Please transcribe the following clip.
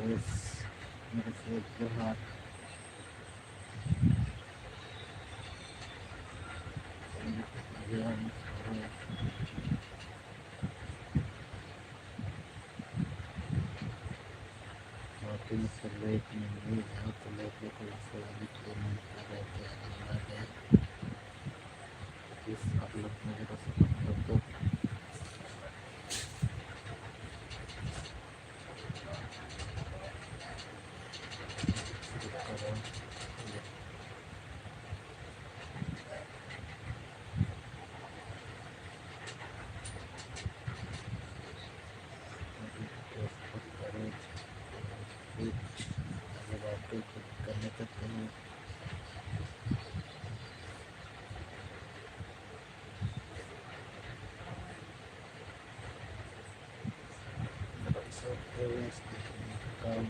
Guys, मेरे से जोहार। अभी हम सो रहे हैं। बहुत दिन से लेट नहीं हुई है तो लेट को सोने के लिए मन कर रहे थे, हम आ गए। प्लीज आप लोग मेरे को सपोर्ट कर दो। शुरू करो। ये मेरी सपोर्ट करो। कुछ आगे बातें कुछ करने तक नहीं। सब काम